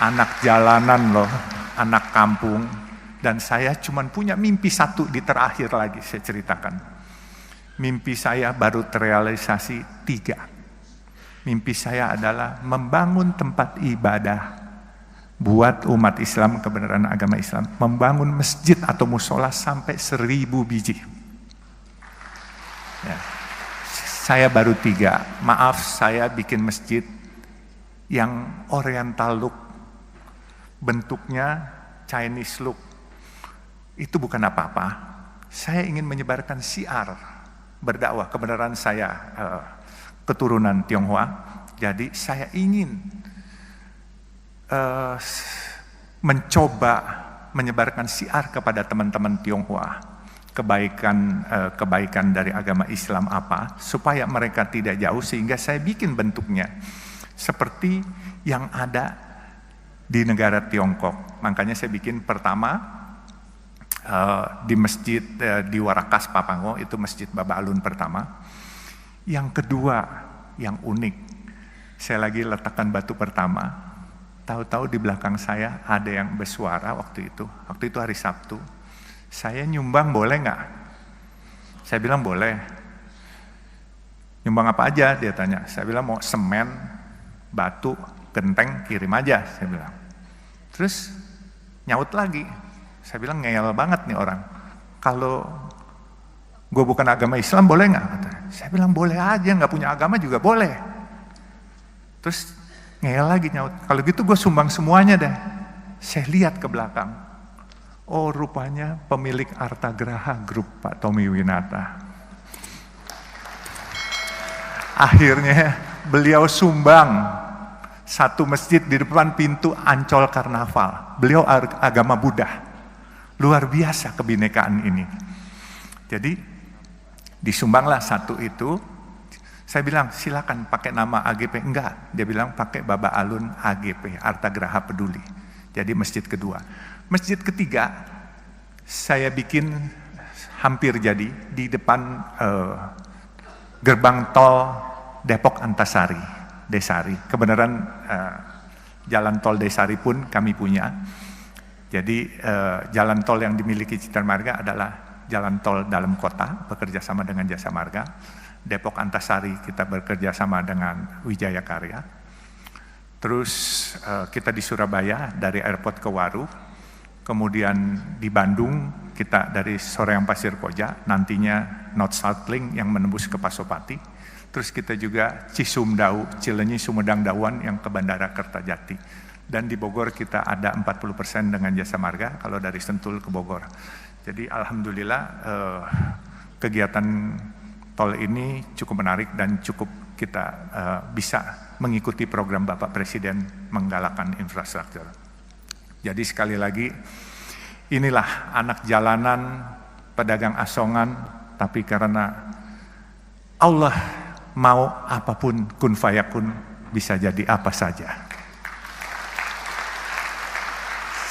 anak jalanan loh, anak kampung. Dan saya cuma punya mimpi satu di terakhir lagi saya ceritakan. Mimpi saya baru terrealisasi 3. Mimpi saya adalah membangun tempat ibadah buat umat Islam, kebenaran agama Islam. Membangun masjid atau musola sampai 1000 biji. Ya. Saya baru 3. Maaf, saya bikin masjid yang oriental look. Bentuknya Chinese look. Itu bukan apa-apa. Saya ingin menyebarkan syiar berdakwah. Kebenaran saya keturunan Tionghoa. Jadi saya ingin mencoba menyebarkan syiar kepada teman-teman Tionghoa. Kebaikan dari agama Islam apa. Supaya mereka tidak jauh, sehingga saya bikin bentuknya seperti yang ada di negara Tiongkok. Makanya saya bikin pertama di masjid di Warakas Papango, itu masjid Baba Alun pertama. Yang kedua yang unik, saya lagi letakkan batu pertama, tahu-tahu di belakang saya ada yang bersuara waktu itu hari Sabtu, saya nyumbang boleh nggak? Saya bilang boleh. Nyumbang apa aja, dia tanya. Saya bilang mau semen, batu, genteng, kirim aja, saya bilang. Terus nyaut lagi. Saya bilang ngeyel banget nih orang. Kalau gue bukan agama Islam boleh nggak? Saya bilang boleh aja, nggak punya agama juga boleh. Terus ngeyel lagi nyaut. Kalau gitu gue sumbang semuanya deh. Saya lihat ke belakang. Oh, rupanya pemilik Artagraha Group, Pak Tommy Winata. Akhirnya beliau sumbang satu masjid di depan pintu Ancol Karnaval. Beliau agama Buddha. Luar biasa kebinekaan ini. Jadi disumbanglah satu itu. Saya bilang silakan pakai nama AGP. Enggak, dia bilang pakai Baba Alun AGP, Artagraha Peduli. Jadi masjid kedua. Masjid ketiga saya bikin hampir jadi di depan gerbang tol Depok Antasari, Desari. Kebenaran jalan tol Desari pun kami punya. Jadi jalan tol yang dimiliki Citra Marga adalah jalan tol dalam kota, bekerja sama dengan Jasa Marga. Depok Antasari kita bekerja sama dengan Wijaya Karya. Terus kita di Surabaya dari airport ke Waru. Kemudian di Bandung kita dari Soreang Pasir Koja, nantinya North South Link yang menembus ke Pasopati. Terus kita juga Cisumdau, Cilenyi, Sumedang, Dawan yang ke Bandara Kertajati. Dan di Bogor kita ada 40% dengan Jasa Marga kalau dari Sentul ke Bogor. Jadi alhamdulillah kegiatan tol ini cukup menarik dan cukup kita bisa mengikuti program Bapak Presiden menggalakkan infrastruktur. Jadi sekali lagi inilah anak jalanan, pedagang asongan, tapi karena Allah mau apapun kun fayakun bisa jadi apa saja.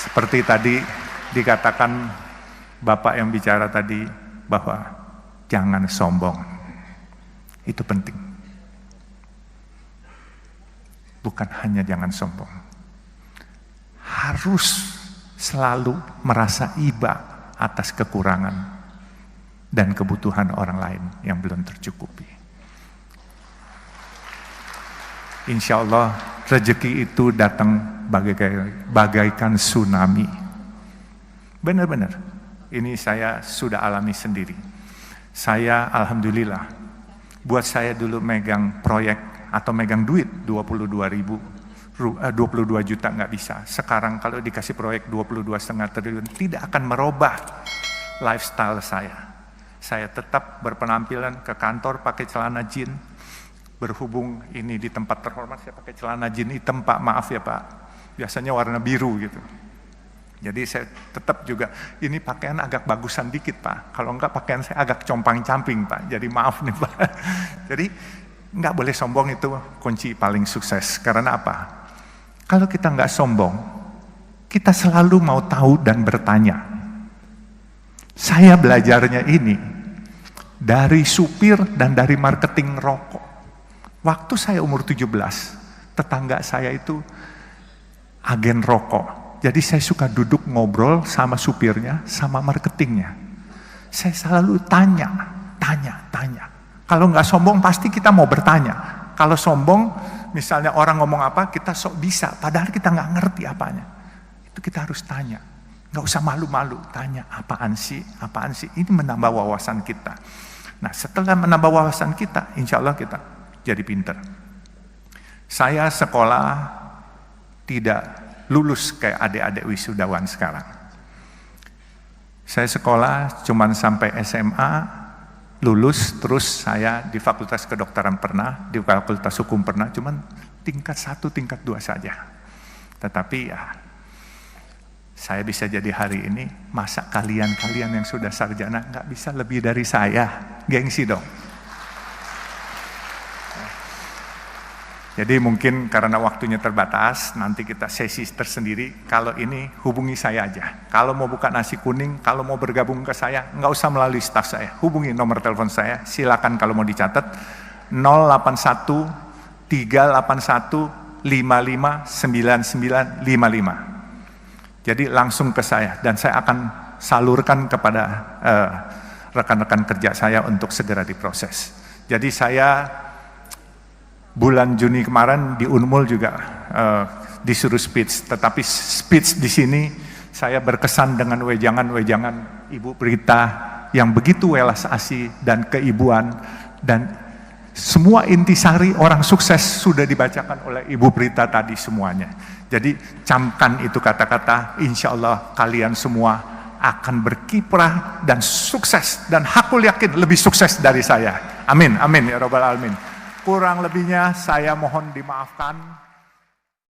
Seperti tadi dikatakan Bapak yang bicara tadi bahwa jangan sombong. Itu penting. Bukan hanya jangan sombong. Harus selalu merasa iba atas kekurangan dan kebutuhan orang lain yang belum tercukupi. Insya Allah rezeki itu datang bagaikan tsunami. Benar-benar, ini saya sudah alami sendiri. Saya alhamdulillah, buat saya dulu megang proyek atau megang duit 22 juta nggak bisa. Sekarang kalau dikasih proyek 22,5 triliun tidak akan merubah lifestyle saya. Saya tetap berpenampilan ke kantor pakai celana jeans. Berhubung ini di tempat terhormat saya pakai celana jeans hitam Pak, maaf ya Pak. Biasanya warna biru gitu. Jadi saya tetap juga, ini pakaian agak bagusan dikit Pak. Kalau enggak pakaian saya agak compang-camping Pak. Jadi maaf nih Pak. Jadi enggak boleh sombong, itu kunci paling sukses. Karena apa? Kalau kita enggak sombong, kita selalu mau tahu dan bertanya. Saya belajarnya ini dari supir dan dari marketing rokok. Waktu saya umur 17, tetangga saya itu agen rokok. Jadi saya suka duduk ngobrol sama supirnya, sama marketingnya. Saya selalu tanya. Kalau nggak sombong pasti kita mau bertanya. Kalau sombong, misalnya orang ngomong apa, kita sok bisa, padahal kita nggak ngerti apanya. Itu kita harus tanya. Nggak usah malu-malu, tanya apaan sih. Ini menambah wawasan kita. Nah, setelah menambah wawasan kita, insya Allah kita jadi pinter. Saya sekolah tidak lulus kayak adik-adik wisudawan sekarang. Saya sekolah cuman sampai SMA, lulus, terus saya di Fakultas Kedokteran pernah, di Fakultas Hukum pernah, cuman tingkat 1, tingkat 2 saja. Tetapi ya, saya bisa jadi hari ini, masa kalian yang sudah sarjana nggak bisa lebih dari saya, gengsi dong. Jadi mungkin karena waktunya terbatas, nanti kita sesi tersendiri. Kalau ini hubungi saya aja. Kalau mau buka nasi kuning, kalau mau bergabung ke saya, nggak usah melalui staf saya. Hubungi nomor telepon saya, silakan kalau mau dicatat. 081 381 559955. Jadi langsung ke saya, dan saya akan salurkan kepada rekan-rekan kerja saya untuk segera diproses. Jadi saya bulan Juni kemarin di Unmul juga disuruh speech, tetapi speech di sini saya berkesan dengan wejangan-wejangan Ibu Prita yang begitu welas asih dan keibuan, dan semua intisari orang sukses sudah dibacakan oleh Ibu Prita tadi semuanya. Jadi camkan itu kata-kata, insya Allah kalian semua akan berkiprah dan sukses, dan aku yakin lebih sukses dari saya. Amin, amin ya Rabbal Alamin. Kurang lebihnya saya mohon dimaafkan.